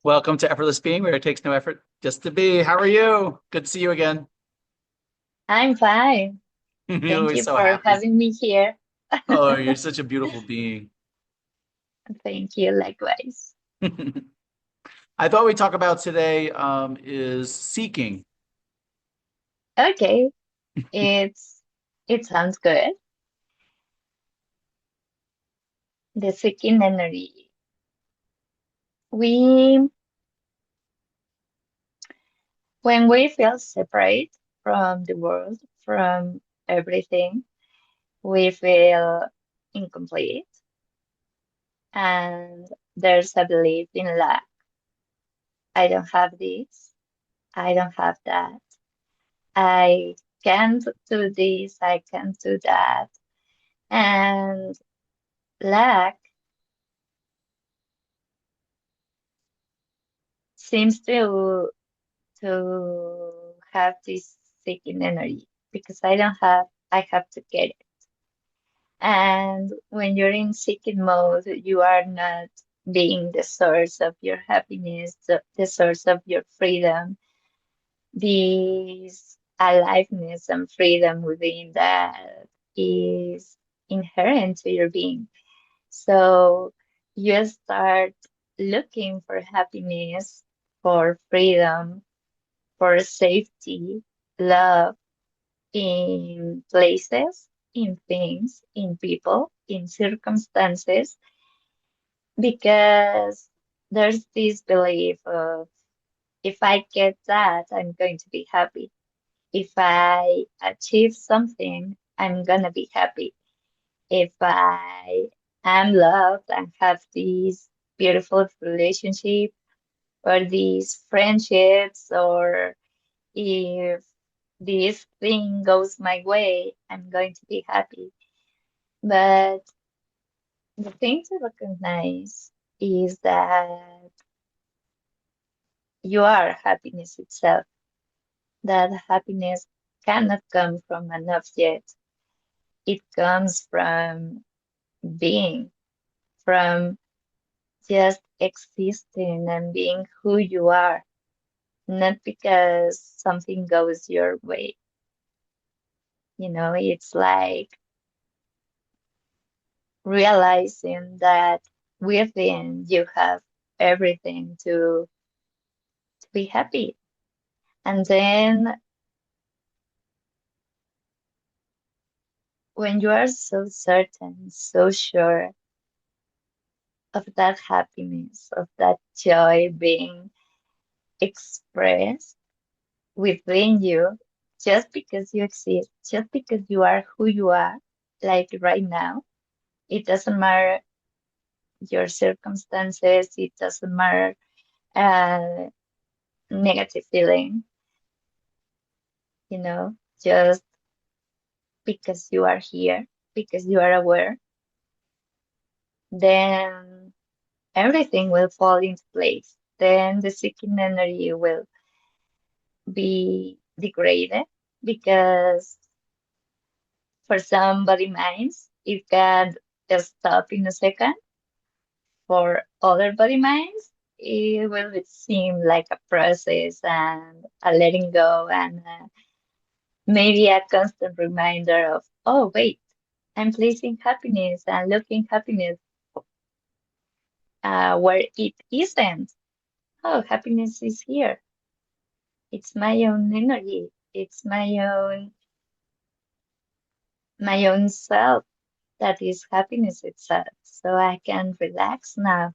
Welcome to Effortless Being, where it takes no effort just to be. How are you? Good to see you again. I'm fine. You're Thank always you so for happy. having me here. Oh, you're such a beautiful being. Thank you, likewise. I thought we'd talk about today is seeking. Okay, it's it sounds good. The seeking energy. We when we feel separate from the world, from everything, we feel incomplete, and there's a belief in lack. I don't have this. I don't have that. I can't do this. I can't do that. And lack seems to have this seeking energy because I have to get it. And when you're in seeking mode, you are not being the source of your happiness, the source of your freedom, this aliveness and freedom within that is inherent to your being. So you start looking for happiness, for freedom, for safety, love in places, in things, in people, in circumstances, because there's this belief of if I get that, I'm going to be happy. If I achieve something, I'm gonna be happy. If I am loved and have this beautiful relationship or these friendships, or if this thing goes my way, I'm going to be happy. But the thing to recognize is that you are happiness itself. That happiness cannot come from an object. It comes from being, from just existing and being who you are, not because something goes your way. It's like realizing that within you have everything to be happy. And then when you are so certain, so sure of that happiness, of that joy being expressed within you, just because you exist, just because you are who you are, like right now, it doesn't matter your circumstances, it doesn't matter uh, negative feeling, you know, just because you are here, because you are aware, then everything will fall into place. Then the seeking energy will be degraded because for some body minds, it can just stop in a second. For other body minds, it will seem like a process and a letting go and maybe a constant reminder of, oh, wait, I'm placing happiness and looking happiness where it isn't. Oh, happiness is here. It's my own energy. It's my own self that is happiness itself. So I can relax now.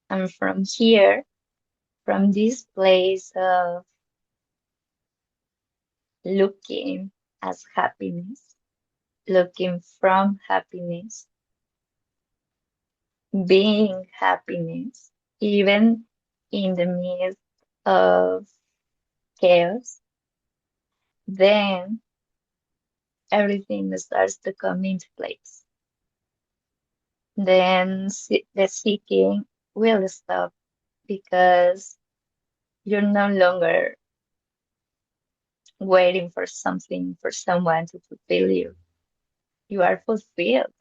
And from here, from this place of looking as happiness, looking from happiness, being happiness, even in the midst of chaos, then everything starts to come into place. Then the seeking will stop because you're no longer waiting for something, for someone to fulfill you. You are fulfilled.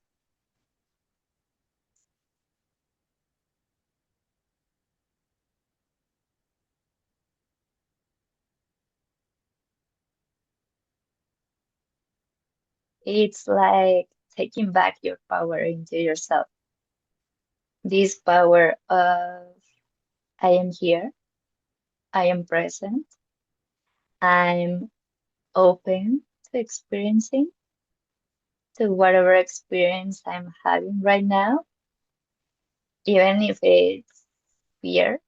It's like taking back your power into yourself. This power of I am here, I am present, I'm open to experiencing, to whatever experience I'm having right now, even if it's fear,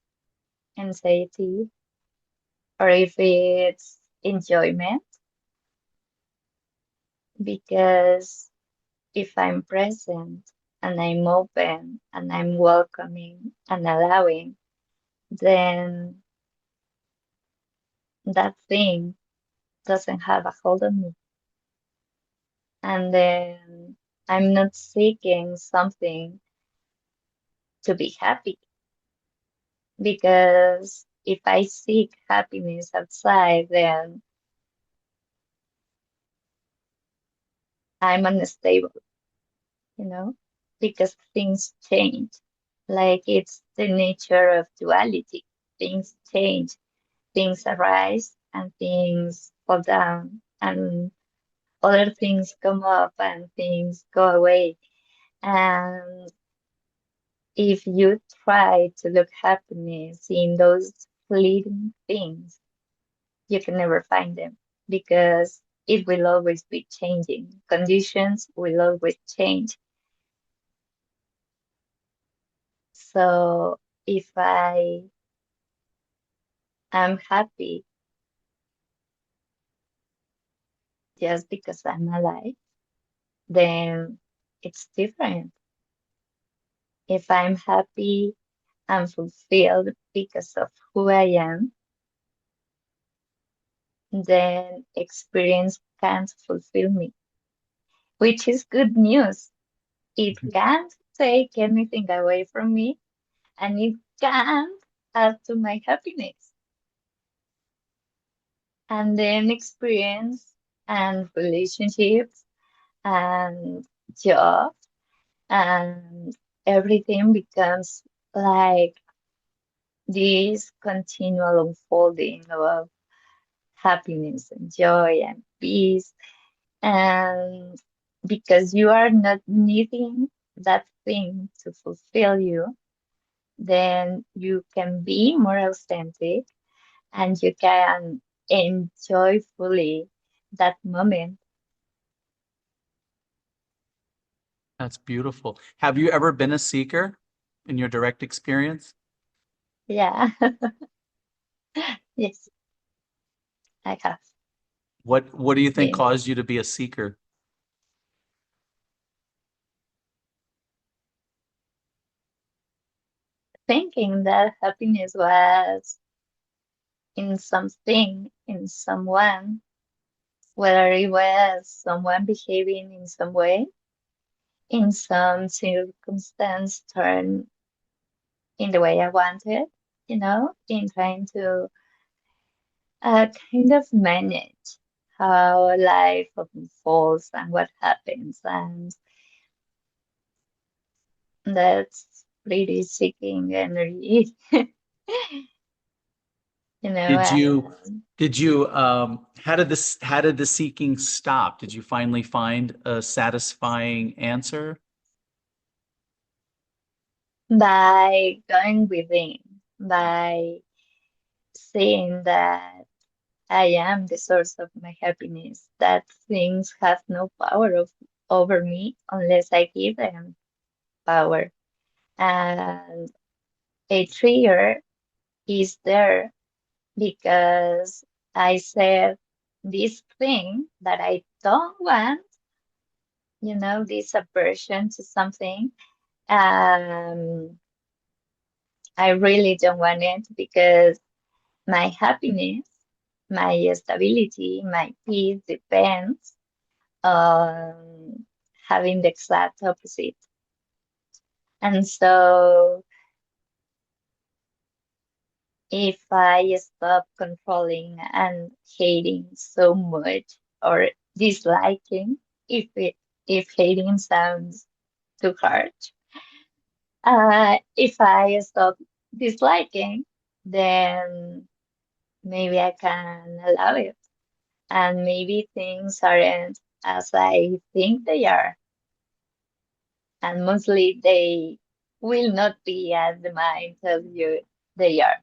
anxiety, or if it's enjoyment, because if I'm present and I'm open and I'm welcoming and allowing, then that thing doesn't have a hold on me. And then I'm not seeking something to be happy, because if I seek happiness outside, then I'm unstable, you know, because things change. Like it's the nature of duality. Things change, things arise, and things fall down, and other things come up, and things go away. And if you try to look happiness in those fleeting things, you can never find them, because it will always be changing. Conditions will always change. So if I am happy just because I'm alive, then it's different. If I'm happy and fulfilled because of who I am, then experience can't fulfill me, which is good news. It can't take anything away from me, and it can't add to my happiness. And then experience and relationships and job and everything becomes like this continual unfolding of happiness and joy and peace. And because you are not needing that thing to fulfill you, then you can be more authentic and you can enjoy fully that moment. That's beautiful. Have you ever been a seeker in your direct experience? Yeah, yes, I have What do you think been caused you to be a seeker? thinking that happiness was in something, in someone, whether it was someone behaving in some way, in some circumstance turn in the way I wanted, in trying to kind of manage how life unfolds and what happens. And that's pretty seeking energy, Did you and how did the seeking stop? Did you finally find a satisfying answer? by going within, by seeing that I am the source of my happiness, that things have no power over me unless I give them power. And a trigger is there because I said this thing that I don't want, this aversion to something. Um, I really don't want it because my happiness, my stability, my peace depends on having the exact opposite. And so if I stop controlling and hating so much or disliking, if it if hating sounds too harsh, if I stop disliking, then maybe I can allow it, and maybe things aren't. as I think they are, and mostly they will not be as the mind tells you they are.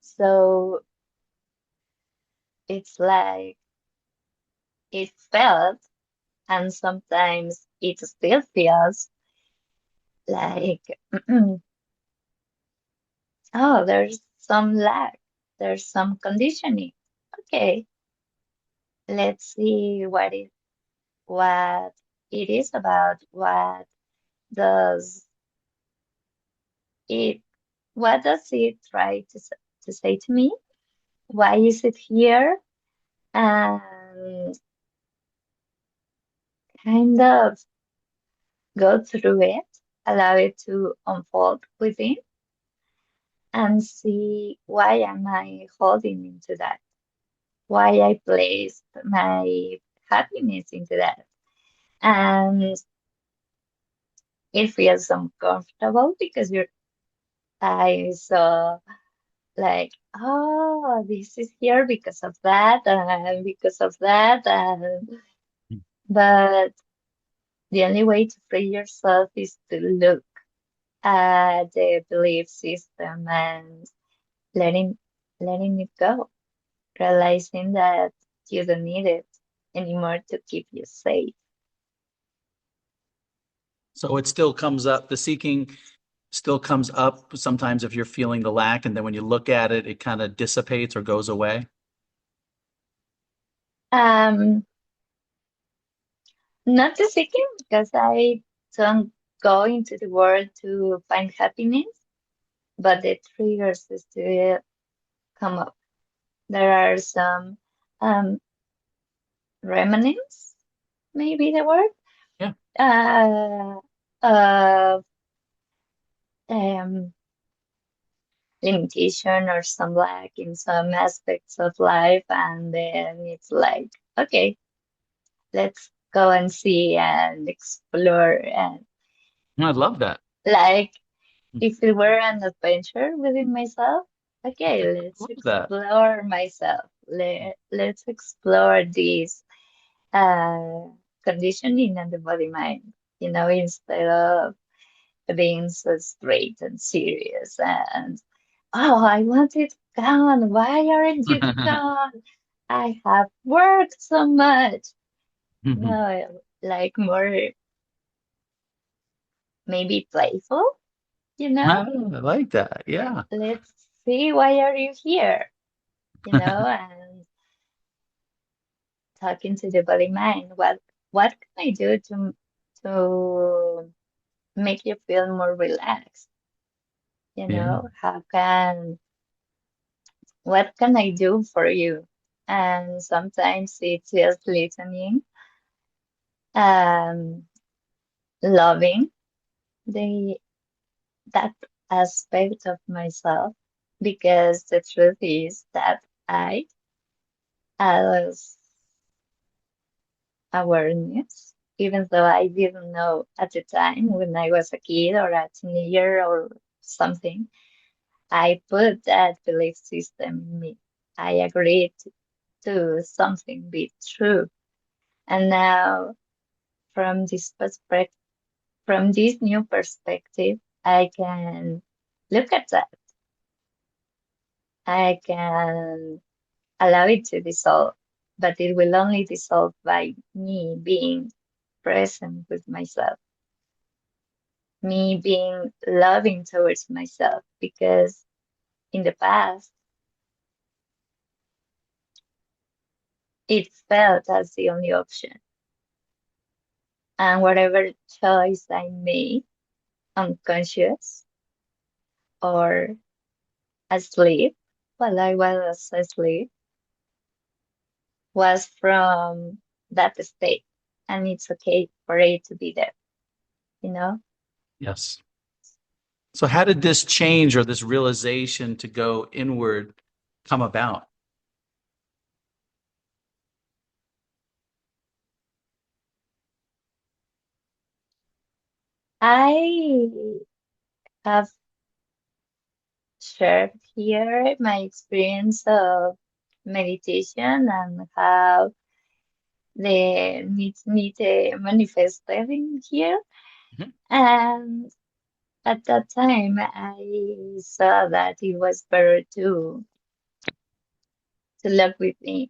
So it's like it felt, and sometimes it still feels like, oh, there's some lack, there's some conditioning. Okay, let's see what it is about. Does it what does it try to say to me? Why is it here? And kind of go through it, allow it to unfold within, and see why am I holding into that? Why I placed my happiness into that? And it feels uncomfortable because your eyes saw like, oh, this is here because of that and because of that, and but the only way to free yourself is to look at the belief system and letting letting it go, realizing that you don't need it anymore to keep you safe. So it still comes up, the seeking still comes up sometimes if you're feeling the lack, and then when you look at it, it kind of dissipates or goes away. Um, Not the seeking because I don't go into the world to find happiness, but the triggers still come up. There are some um, remnants, maybe the word, Yeah. uh, of um, limitation or some lack in some aspects of life, and then it's like, okay, let's go and see and explore, and I love that. like if it were an adventure within myself, okay, I let's love that. explore myself. Let's explore this uh, conditioning and the body mind, instead of being so straight and serious and, oh, I want it gone. Why aren't you gone? I have worked so much. No, like more maybe playful, you know? I like that. Yeah. Let's see, why are you here? And talking to the body mind. What can I do to make you feel more relaxed? Yeah. What can I do for you? And sometimes it's just listening, um, loving the that aspect of myself, because the truth is that I, as awareness, even though I didn't know at the time when I was a kid or a teenager or something, I put that belief system in me. I agreed to something be true. And now, from this perspective, from this new perspective, I can look at that. I can allow it to dissolve, but it will only dissolve by me being present with myself, me being loving towards myself, because in the past, it felt as the only option. And whatever choice I made, unconscious or asleep, while I was asleep, was from that state. And it's okay for it to be there, you know? Yes. So how did this change or this realization to go inward come about? I have shared here my experience of meditation and how the need manifested in here. Mhm. And at that time, I saw that it was better to look within,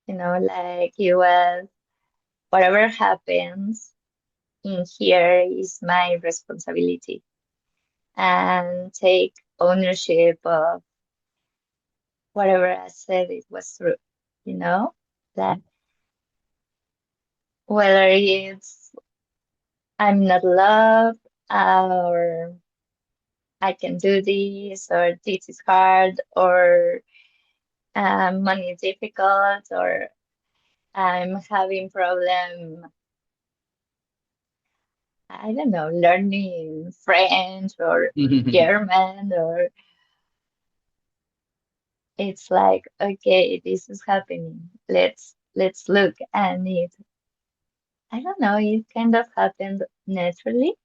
like it was whatever happens in here is my responsibility, and take ownership of whatever I said it was true, you know, that whether it's I'm not loved, or I can do this, or this is hard, or money is difficult, or I'm having problem, I don't know, learning French or Mhm. German, or it's like, okay, this is happening. Let's look. And I don't know, it kind of happened naturally.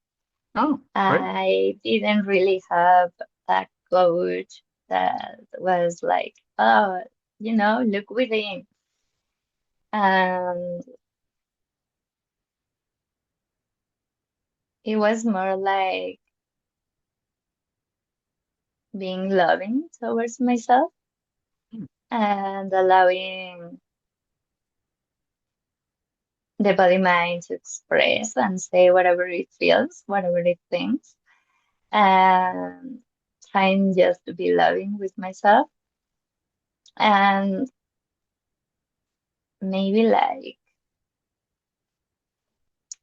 Oh, great. I didn't really have a coach that was like, oh, look within. And it was more like being loving towards myself and allowing the body mind to express and say whatever it feels, whatever it thinks, and trying just to be loving with myself. And maybe like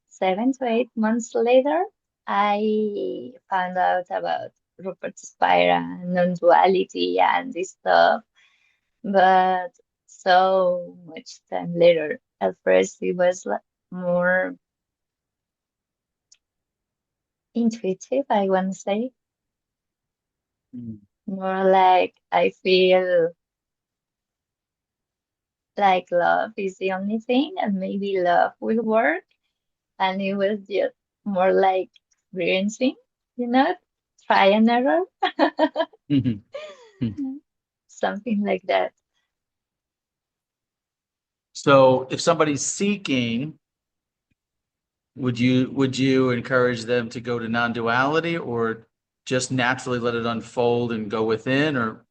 7 to 8 months later, I found out about Rupert Spira, non-duality, and this stuff. But so much time later, at first it was like more intuitive, I want to say, Mm. more like I feel like love is the only thing, and maybe love will work. And it was just more like experiencing, you know, try and error, Mhm. Mhm. something like that. So if somebody's seeking, would you encourage them to go to non-duality or just naturally let it unfold and go within or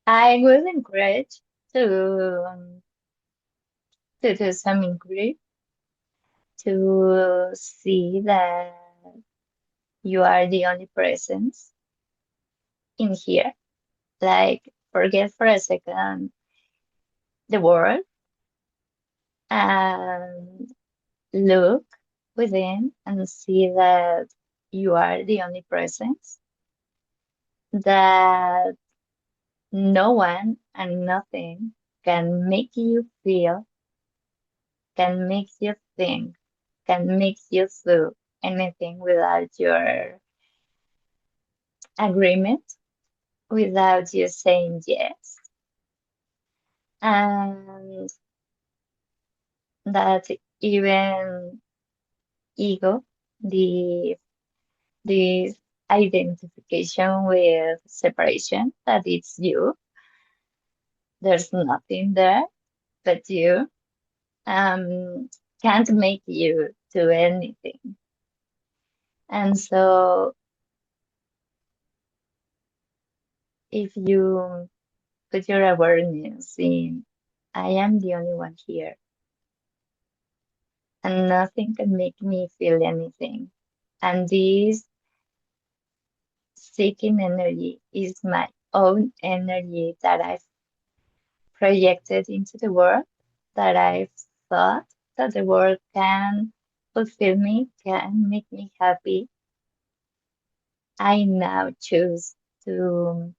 I was encouraged to do some inquiry, to see that you are the only presence in here. Like, forget for a second the world and look within and see that you are the only presence, that no one and nothing can make you feel, can make you think, can make you do anything without your agreement, without you saying yes. And that even ego, the this identification with separation, that it's you, there's nothing there but you, can't make you do anything. And so if you put your awareness in, I am the only one here, and nothing can make me feel anything. And this seeking energy is my own energy that I've projected into the world, that I've thought that the world can fulfill me, can make me happy. I now choose to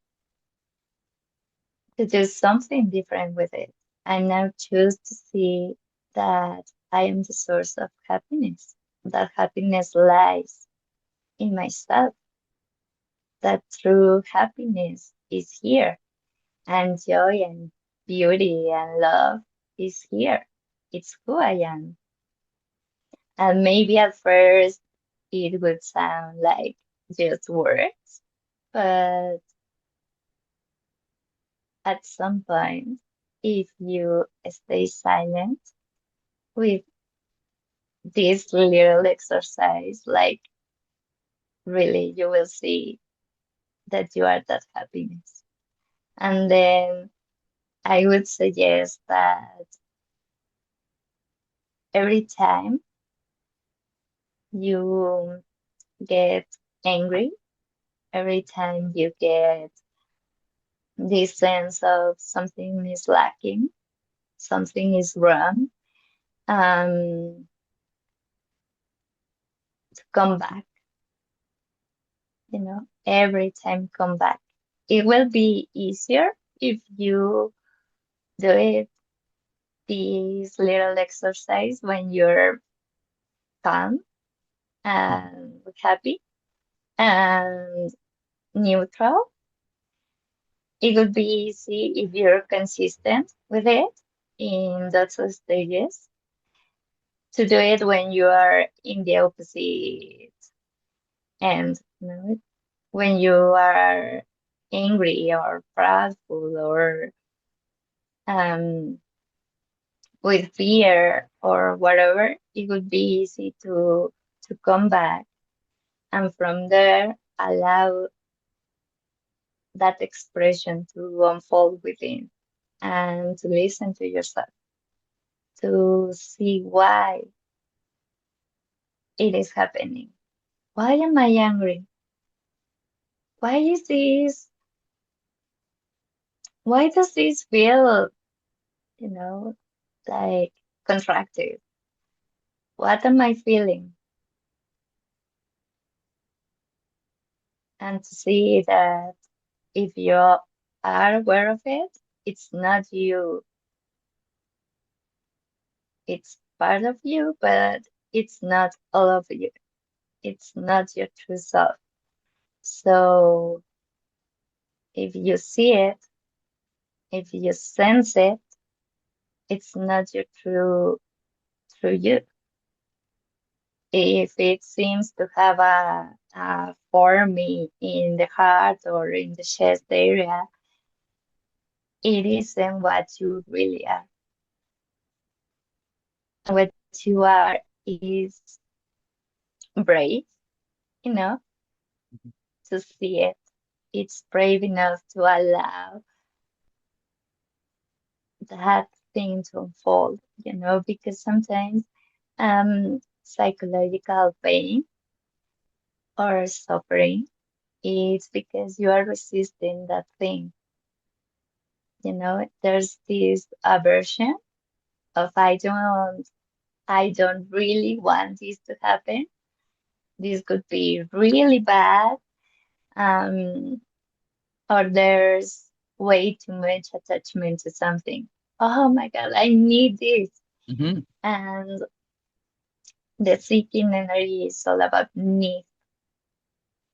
to do something different with it. I now choose to see that I am the source of happiness. That happiness lies in myself. That true happiness is here, and joy and beauty and love is here. It's who I am. And maybe at first it would sound like just words, But at some point, if you stay silent with this little exercise, like really, you will see that you are that happiness. And then I would suggest that every time you get angry, every time you get this sense of something is lacking, something is wrong, to come back, every time come back. It will be easier if you do it, this little exercise, when you're calm and happy and neutral. It would be easy if you're consistent with it in those stages, to do it when you are in the opposite end, when you are angry or proudful or um, with fear or whatever. It would be easy to come back, and from there allow that expression to unfold within, and to listen to yourself, to see why it is happening. Why am I angry? Why is this? Why does this feel, you know, like contracted? What am I feeling? And to see that if you are aware of it, it's not you, it's part of you, but it's not all of you. It's not your true self. So if you see it, if you sense it, it's not your true you. If it seems to have a forming in the heart or in the chest area, it isn't what you really are. What you are is brave, you know, to see it. It's brave enough to allow that thing to unfold, because sometimes psychological pain or suffering is because you are resisting that thing. There's this aversion of I don't really want this to happen. This could be really bad. Um, or there's way too much attachment to something. Oh my God, I need this. Hmm. And the seeking energy is all about need,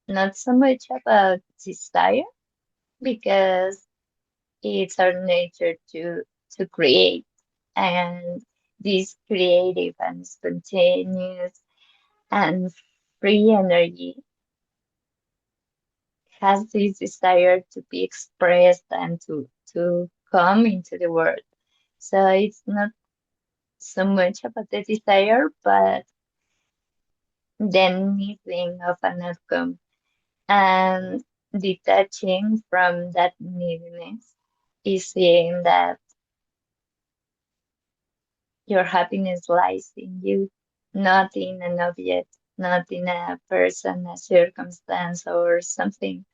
not so much about desire, because it's our nature to create. And this creative and spontaneous and free energy has this desire to be expressed and to come into the world. So it's not so much about the desire, but the needing of an outcome, and detaching from that neediness is seeing that your happiness lies in you, not in an object, not in a person, a circumstance, or something.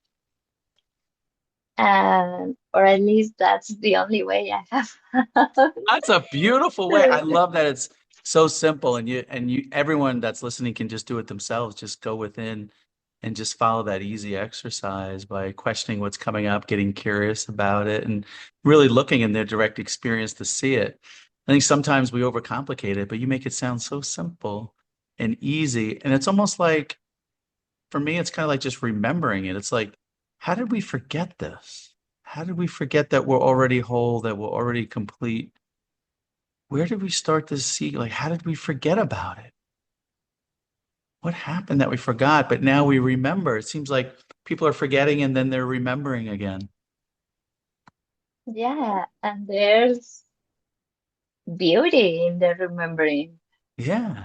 And or at least that's the only way I have found That's a beautiful way. I to. love that it's so simple and everyone that's listening can just do it themselves. Just go within and just follow that easy exercise by questioning what's coming up, getting curious about it, and really looking in their direct experience to see it. I think sometimes we overcomplicate it, but you make it sound so simple and easy. And it's almost like, for me, it's kind of like just remembering it. It's like, how did we forget this? How did we forget that we're already whole, that we're already complete? Where did we start to see? Like, how did we forget about it? What happened that we forgot, but now we remember? It seems like people are forgetting and then they're remembering again. Yeah, and there's beauty in the remembering. Yeah.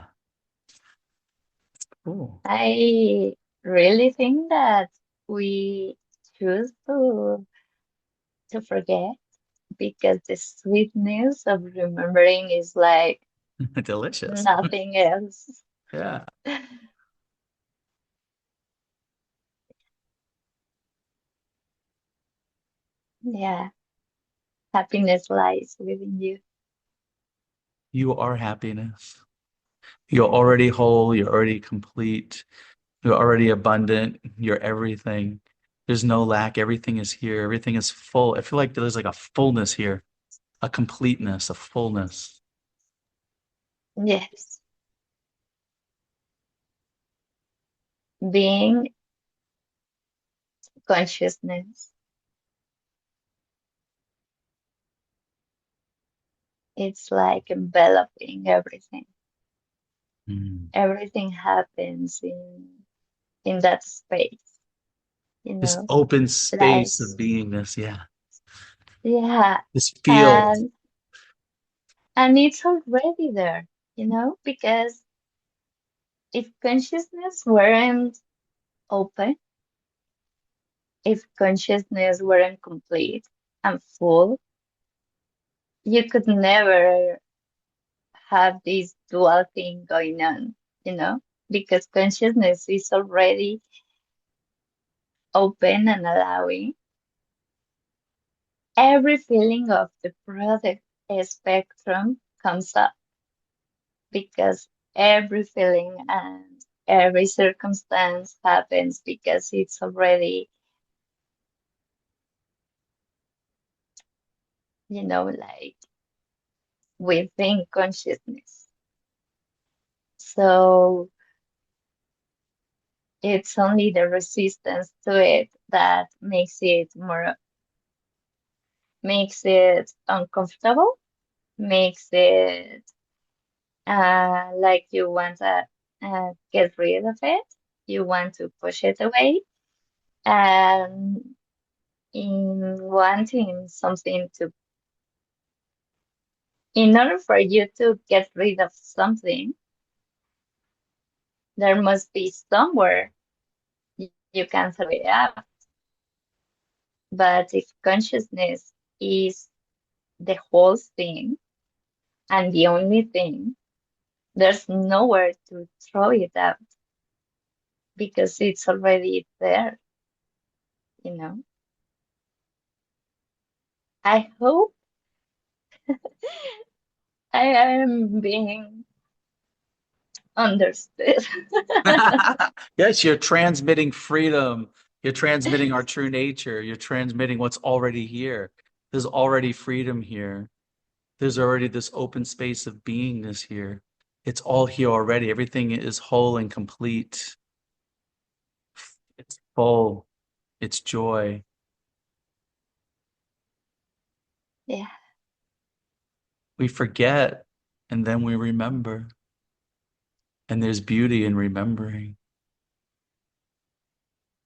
Cool. I really think that we choose to forget because the sweetness of remembering is like Delicious. nothing else. Yeah. Yeah, happiness lies within you. You are happiness. You're already whole. You're already complete. You're already abundant. You're everything. There's no lack. Everything is here. Everything is full. I feel like there's like a fullness here, a completeness, a fullness. Yes, being consciousness, it's like enveloping everything. Mm. Everything happens in that space, This open like space of beingness. Yeah. yeah, This field. and and it's already there, because if consciousness weren't open, if consciousness weren't complete and full, you could never have this dual thing going on, you know, because consciousness is already open and allowing every feeling of the product spectrum comes up because every feeling and every circumstance happens because it's already, like within consciousness. So it's only the resistance to it that makes it uncomfortable, makes it like you want to get rid of it, you want to push it away, and in wanting something in order for you to get rid of something, there must be somewhere you can throw it out. But if consciousness is the whole thing and the only thing, there's nowhere to throw it out because it's already there, you know. I hope I am being understood. Yes, you're transmitting freedom. You're transmitting our true nature. You're transmitting what's already here. There's already freedom here. There's already this open space of beingness here. It's all here already. Everything is whole and complete. It's full. It's joy. Yeah. We forget and then we remember. And there's beauty in remembering.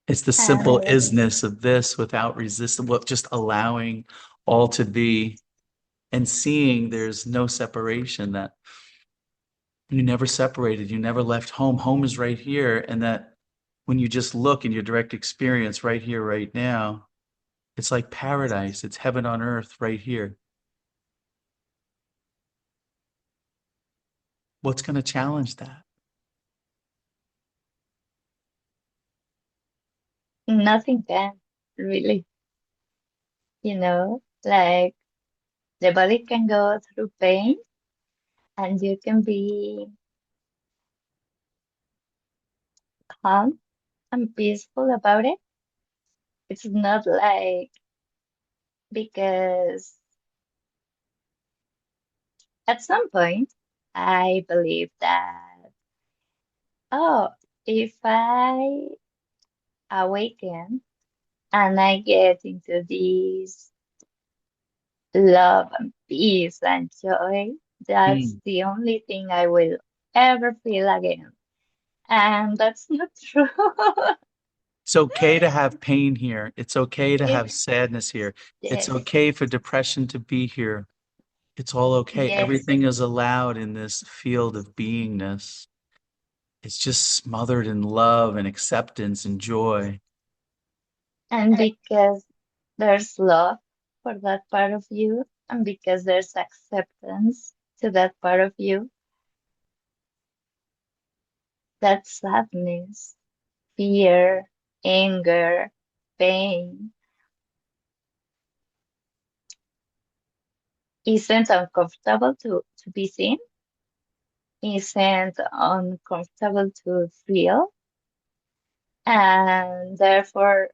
It's the simple And isness of this without resistance, well, just allowing all to be and seeing there's no separation, that you never separated, you never left home. Home is right here. And that when you just look in your direct experience right here, right now, it's like paradise. It's heaven on earth right here. What's going to challenge that? nothing can really, like the body can go through pain and you can be calm and peaceful about it. It's not like because at some point I believe that, oh, if I awaken and I get into this love and peace and joy, that's Mm. the only thing I will ever feel again. And that's not true. It's okay to have pain here. It's okay to have It's sadness here. It's yes, okay for depression to be here. It's all okay. yes. Everything is allowed in this field of beingness. It's just smothered in love and acceptance and joy. And because there's love for that part of you, and because there's acceptance to that part of you, that sadness, fear, anger, pain isn't uncomfortable to be seen, isn't uncomfortable to feel, and therefore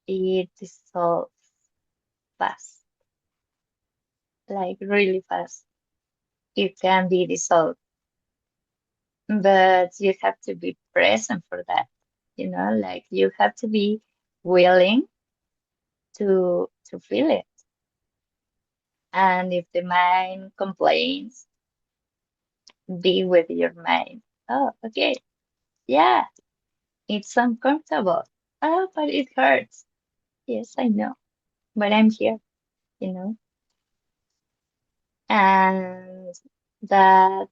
it dissolves fast, like really fast. It can be dissolved, but you have to be present for that, like you have to be willing to feel it. And if the mind complains, be with your mind. Oh, okay, yeah, it's uncomfortable. Oh, but it hurts. Yes, I know, but I'm here, you know, and that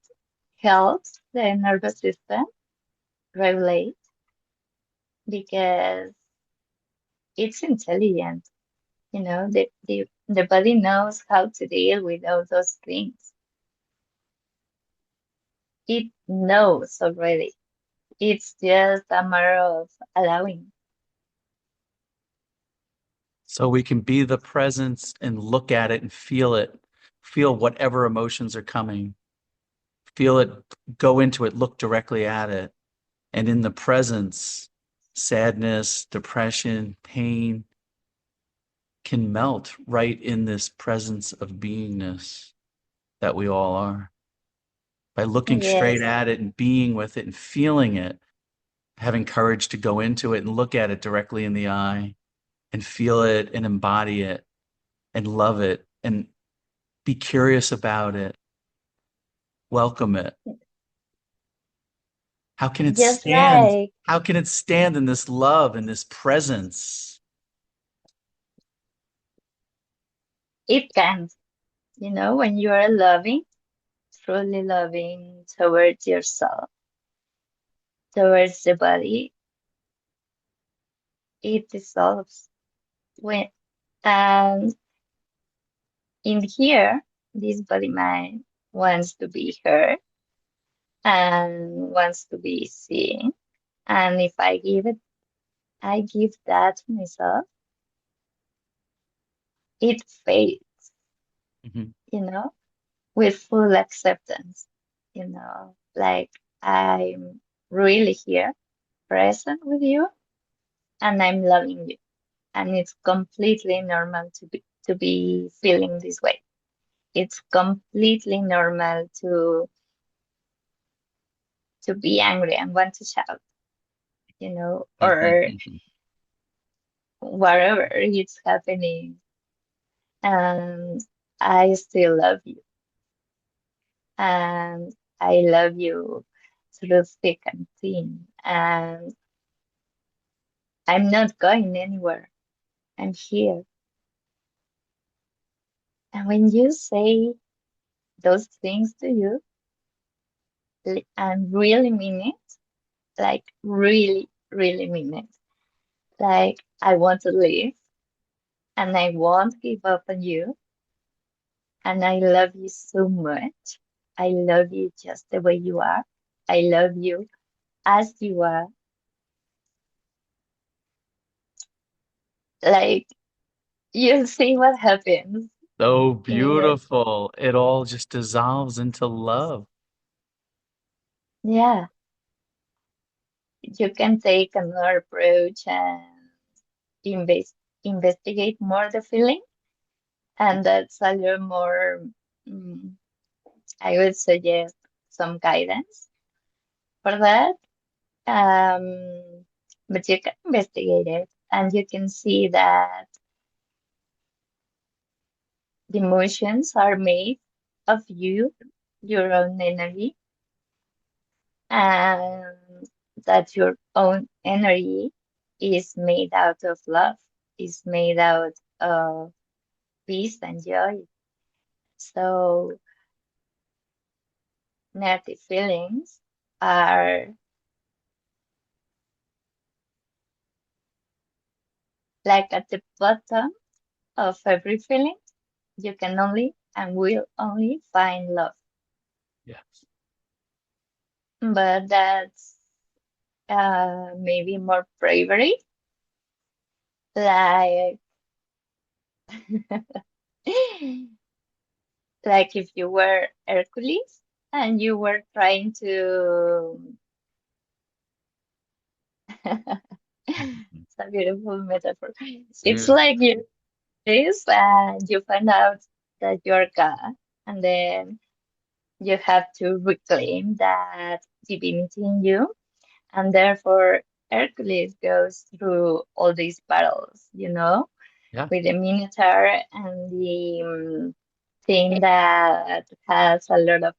helps the nervous system regulate because it's intelligent. The body knows how to deal with all those things. It knows already. It's just a matter of allowing. So we can be the presence and look at it and feel it. Feel whatever emotions are coming. Feel it, go into it, look directly at it. And in the presence, sadness, depression, pain can melt right in this presence of beingness that we all are. By looking straight Yes, at it and being with it and feeling it, having courage to go into it and look at it directly in the eye and feel it and embody it and love it and be curious about it, welcome it. How can it just stand? like How can it stand in this love and this presence? it can, when you are loving, truly loving towards yourself, towards the body, it dissolves. When and in here, this body mind wants to be heard and wants to be seen. And if I give that to myself, it fades, Mhm. you know, with full acceptance, like I'm really here, present with you, and I'm loving you. And it's completely normal to be feeling this way. It's completely normal to be angry and want to shout, or whatever is happening. And I still love you. And I love you through thick and thin. And I'm not going anywhere. I'm here. And when you say those things to you and really mean it, like really, really mean it, like I want to live and I won't give up on you and I love you so much. I love you just the way you are. I love you as you are. Like you see what happens So in your, beautiful. It all just dissolves into love. yeah, you can take another approach and invest investigate more the feeling, and that's a little more. mm, I would suggest some guidance for that. But you can investigate it, and you can see that the emotions are made of you, your own energy, and that your own energy. is made out of love, is made out of peace and joy. So negative feelings are like at the bottom of every feeling. You can only and will only find love. Yes. But that's maybe more bravery. Like, like if you were Hercules and you were trying to, it's a beautiful metaphor. It's It's beautiful. like you this and you find out that you're God, and then you have to reclaim that divinity in you, and therefore Hercules goes through all these battles, Yeah. with the Minotaur and the thing that has a lot of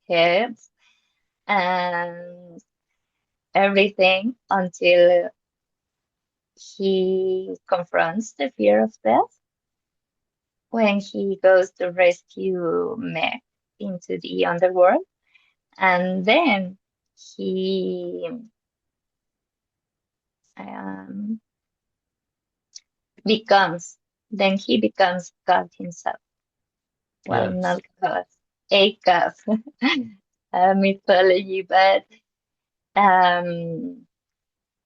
heads and everything until he confronts the fear of death when he goes to rescue Meg into the underworld. And then he um, becomes, he becomes God himself. Well, Yes. not God, a God, mythology, but um,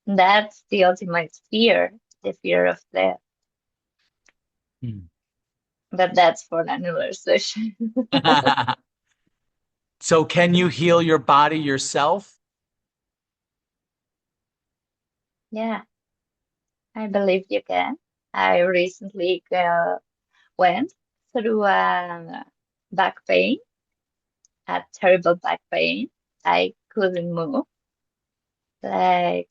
that's the ultimate fear, the fear of death. Hmm. But that's for another session. So can you heal your body yourself? Yeah, I believe you can. I recently went through a back pain, a terrible back pain. I couldn't move, like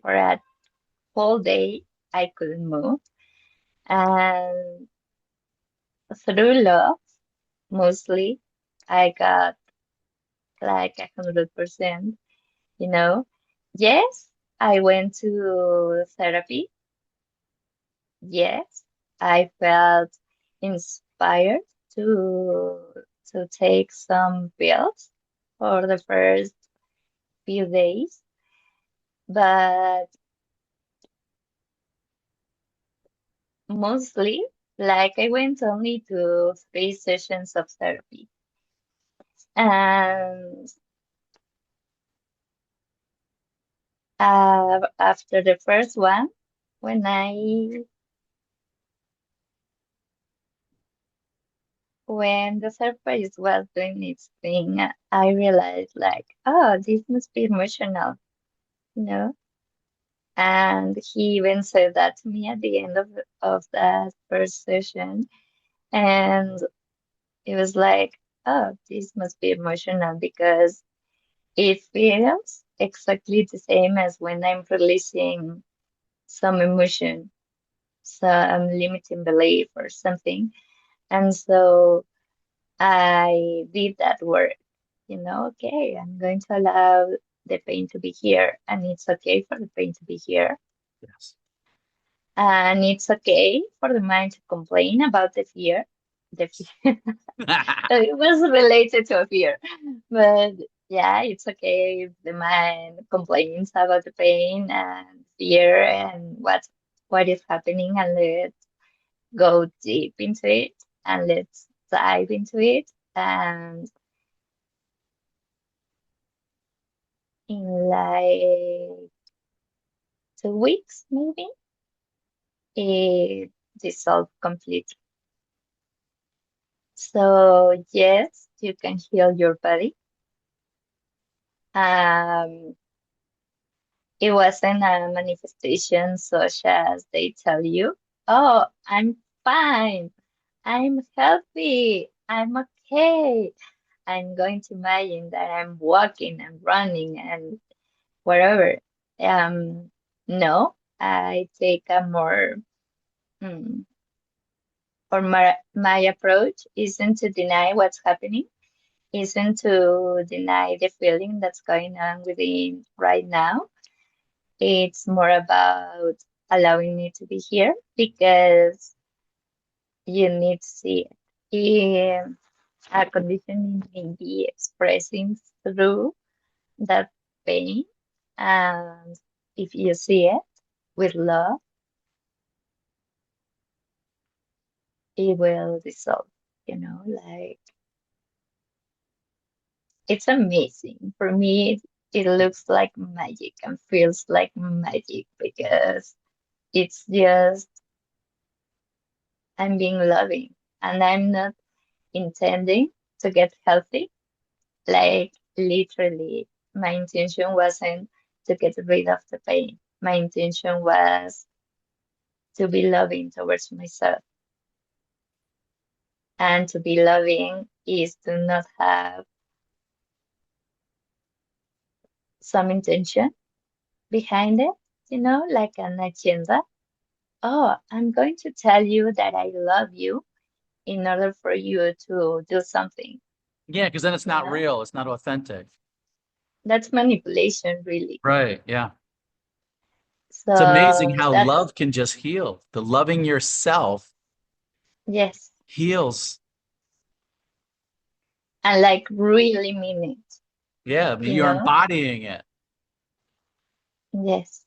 for a whole day, I couldn't move. And through love, mostly, I got like 100%, you know. Yes, I went to therapy. Yes, I felt inspired to take some pills for the first few days, but mostly, like I went only to 3 sessions of therapy. And after the first one, when I when the therapist was doing its thing, I realized like, oh, this must be emotional, you know. And he even said that to me at the end of that first session, and it was like, oh, this must be emotional because it feels exactly the same as when I'm releasing some emotion, some limiting belief or something. And so I did that work, okay, I'm going to allow the pain to be here, and it's okay for the pain to be here. Yes. And it's okay for the mind to complain about the fear. The fear. It was related to a fear, but yeah, it's okay if the mind complains about the pain and fear and what is happening, and let's go deep into it and let's dive into it. And in like 2 weeks, maybe it dissolved completely. So yes, you can heal your body. Um, it wasn't a manifestation such as they tell you, oh, I'm fine, I'm healthy, I'm okay. I'm going to imagine that I'm walking and running and wherever. Um, no, I take a more, mm, or my approach isn't to deny what's happening, isn't to deny the feeling that's going on within right now. It's more about allowing it to be here because you need to see it. A conditioning may be expressing through that pain, and if you see it with love, it will dissolve, like it's amazing. For me, it looks like magic and feels like magic because it's just I'm being loving and I'm not intending to get healthy. Like literally, my intention wasn't to get rid of the pain. My intention was to be loving towards myself. And to be loving is to not have some intention behind it, like an agenda. Oh, I'm going to tell you that I love you in order for you to do something, Yeah, because then it's you not know? real. It's not authentic. That's manipulation, really. Right. Yeah. It's amazing So how that's, love can just heal. The loving yourself yes, heals. and like really mean it, Yeah, I mean, you you're know? embodying it. Yes.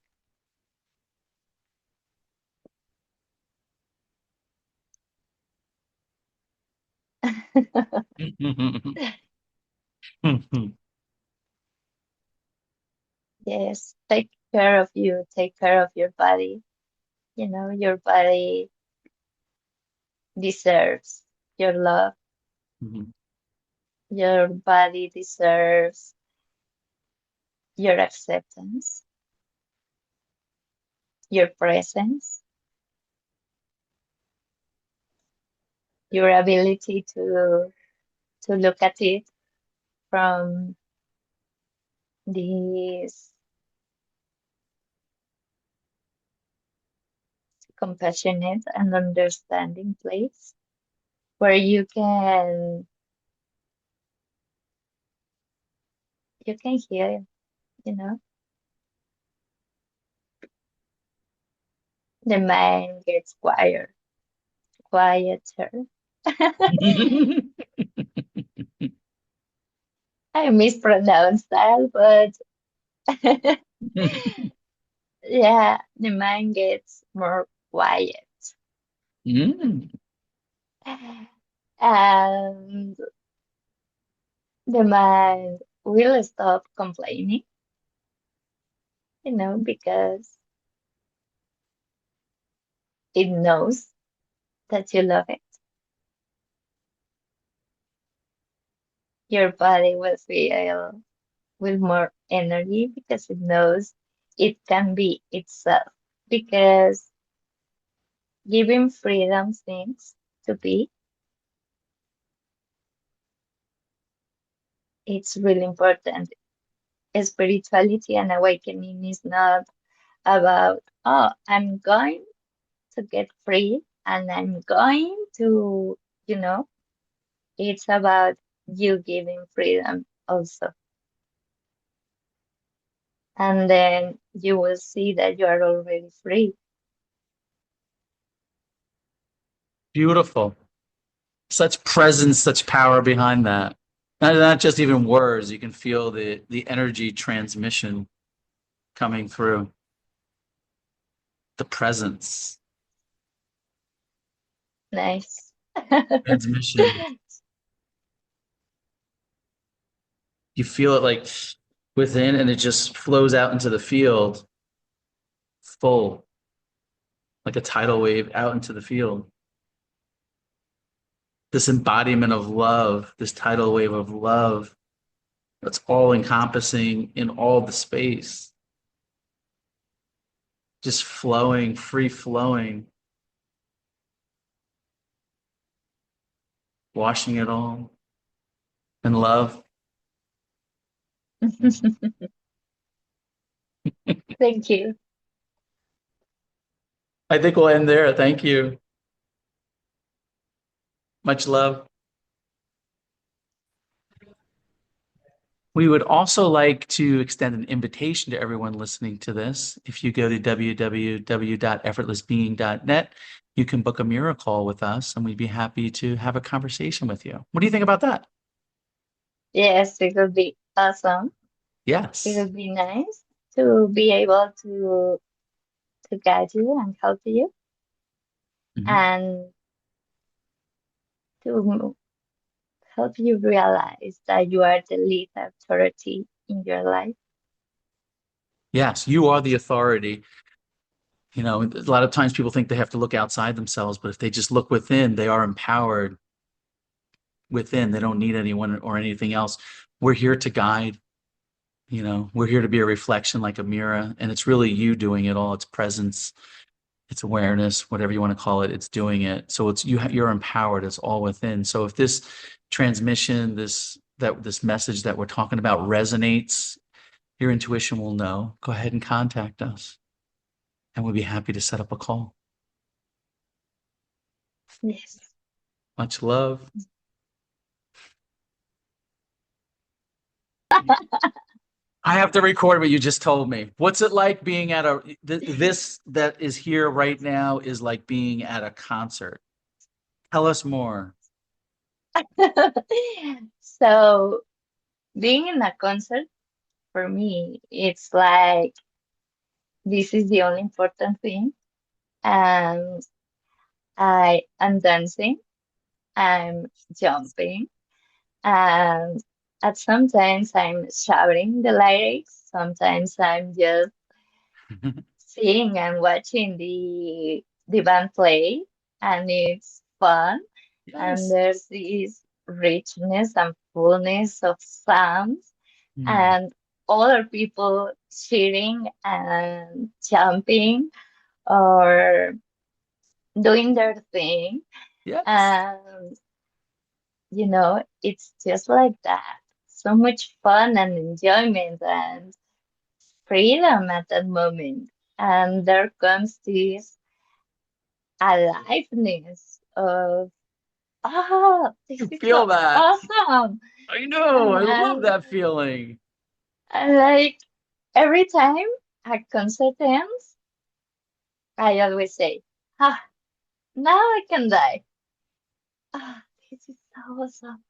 Yes, take care of you, take care of your body. Your body deserves your love. Your body deserves your acceptance, your presence, your ability to look at it from this compassionate and understanding place where you can hear, you know, the mind gets quieter. I mispronounced that, but yeah, the mind gets more quiet. Mm. And the mind will stop complaining, because it knows that you love it. Your body will feel with more energy because it knows it can be itself. Because giving freedom things to be, it's really important. Spirituality and awakening is not about, oh, I'm going to get free and I'm going to, you know, it's about you giving freedom also. And then you will see that you are already free. Beautiful. Such presence, such power behind that. Not just even words. You can feel the energy transmission coming through. The presence, Nice. transmission. You feel it like within and it just flows out into the field full, like a tidal wave out into the field. This embodiment of love, this tidal wave of love that's all encompassing in all the space, just flowing, free flowing, washing it all in love. Thank you. I think we'll end there. Thank you. Much love. We would also like to extend an invitation to everyone listening to this. If you go to www.effortlessbeing.net, you can book a mirror call with us, and we'd be happy to have a conversation with you. What do you think about that? Yes, it would be awesome. It Yes. would be nice to be able to guide you and help you Mhm. and to help you realize that you are the lead authority in your life. Yes, you are the authority. You know, a lot of times people think they have to look outside themselves, but if they just look within, they are empowered within. They don't need anyone or anything else. We're here to guide, you know, we're here to be a reflection like a mirror, and it's really you doing it all. It's presence, it's awareness, whatever you want to call it, it's doing it. So it's you're empowered, it's all within. So if this transmission, this message that we're talking about resonates, your intuition will know. Go ahead and contact us, and we'll be happy to set up a call. Yes. Much love. I have to record what you just told me. What's it like being at this that is here right now is like being at a concert. Tell us more. So being in a concert for me, it's like this is the only important thing. And I am dancing, I'm jumping, and at sometimes I'm shouting the lyrics, sometimes I'm just seeing and watching the band play, and it's fun. And Yes. there's this richness and fullness of sounds, Hmm. and other people cheering and jumping or doing their thing. Yes. And it's just like that. So much fun and enjoyment and freedom at that moment. And there comes this aliveness of, this You is feel so that. awesome. I know. And I love that feeling. like every time a concert ends, I always say, ah, now I can die. Ah, this is so awesome.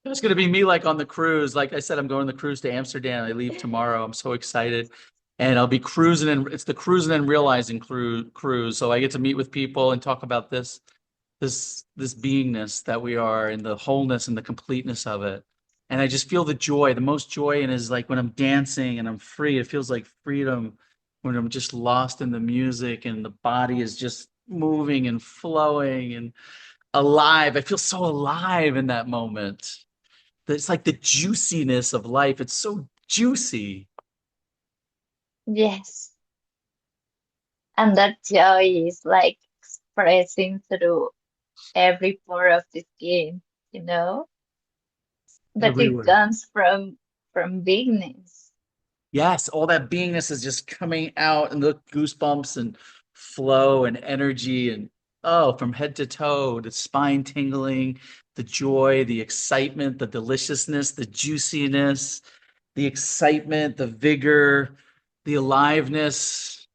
It's going to be me like on the cruise. Like I said, I'm going on the cruise to Amsterdam. I leave tomorrow. I'm so excited. And I'll be cruising and it's the cruising and realizing cruise. So I get to meet with people and talk about this beingness that we are and the wholeness and the completeness of it. And I just feel the joy. The most joy in is like when I'm dancing and I'm free. It feels like freedom when I'm just lost in the music and the body is just moving and flowing and alive. I feel so alive in that moment. It's like the juiciness of life. It's so juicy. Yes. And that joy is like expressing through every pore of the skin, you know? But it Everywhere. comes from bigness. Yes, all that beingness is just coming out and the goosebumps and flow and energy and oh, from head to toe, the spine tingling, the joy, the excitement, the deliciousness, the juiciness, the excitement, the vigor, the aliveness,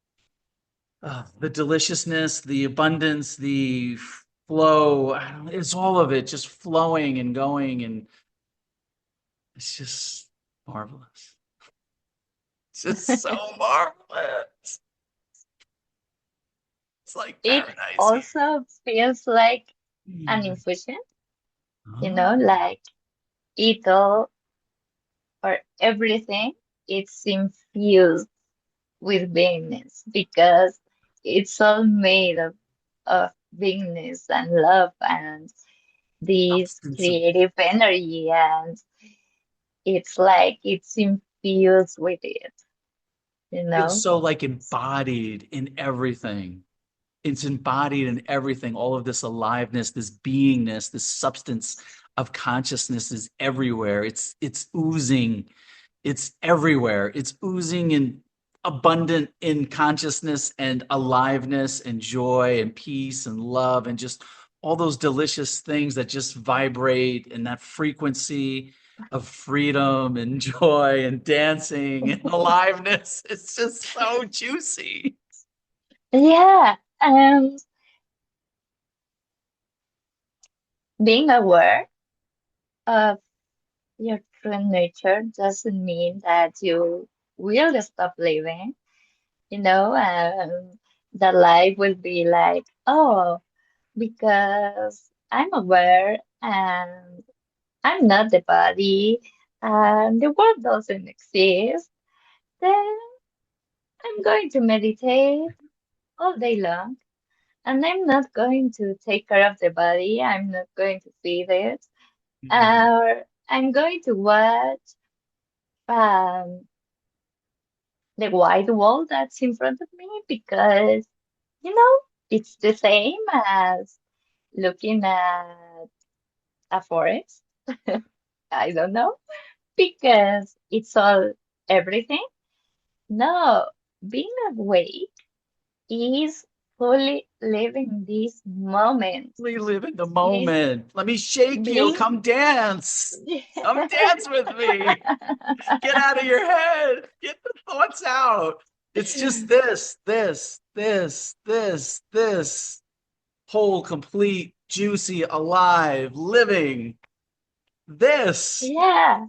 the deliciousness, the abundance, the flow. I don't, it's all of it just flowing and going, and it's just marvelous. It's just so marvelous. It's like It paradise here. also feels like an Hmm. infusion, Oh, like it all or everything, it's infused with beingness because it's all made of beingness and love and this substance of creative energy, and it's like it's infused with it, you feels know? so like embodied in everything. It's embodied in everything. All of this aliveness, this beingness, this substance of consciousness is everywhere. It's oozing. It's everywhere. It's oozing and abundant in consciousness and aliveness and joy and peace and love and just all those delicious things that just vibrate in that frequency. of freedom and joy and dancing and aliveness. It's just so juicy. Yeah, and being aware of your true nature doesn't mean that you will stop living, that life will be like, oh, because I'm aware and I'm not the body and the world doesn't exist, then I'm going to meditate all day long and I'm not going to take care of the body. I'm not going to feed it. Mhm. Or I'm going to watch um, the white wall that's in front of me because, you know, it's the same as looking at a forest. I don't know, because it's all everything. No, being awake is fully living this moment. We live in the Is moment. Let me shake you. being Come dance. Come dance with me. Get out of your head. Get the thoughts out. It's just this. Whole, complete, juicy, alive, living. This. yeah,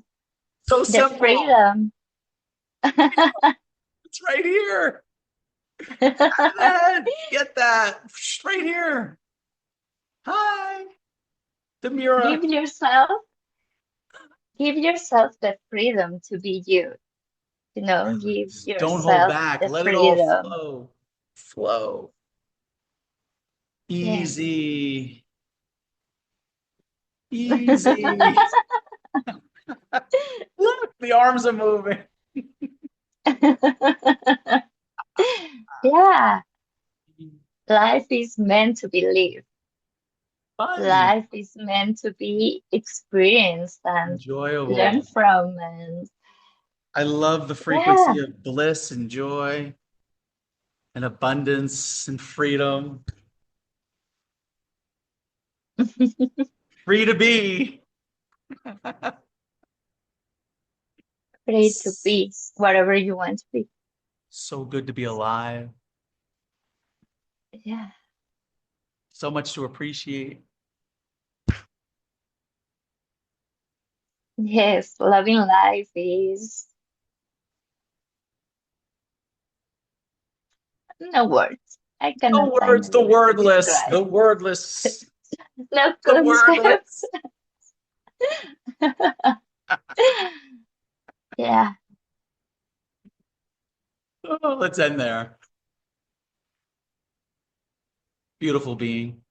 So the simple. freedom. It's right here. Out of the head. Get that. Right here. Hi, Give Demura. yourself, give yourself the freedom to be you. Give Just don't hold yourself back. the Let it all freedom. flow. Flow. Yeah. Easy. Easy. Look, the arms are moving. Yeah, life is meant to be lived. Fun. Life is meant to be experienced and learned Enjoyable. from. And I love the yeah, frequency of bliss and joy and abundance and freedom. Free to be. free to be whatever you want to be. So good to be alive. Yeah. So much to appreciate. Yes, loving life is no words. I No cannot find words, a the word to wordless, describe. the wordless, No the concept. wordless. Yeah. Oh, let's end there. Beautiful being.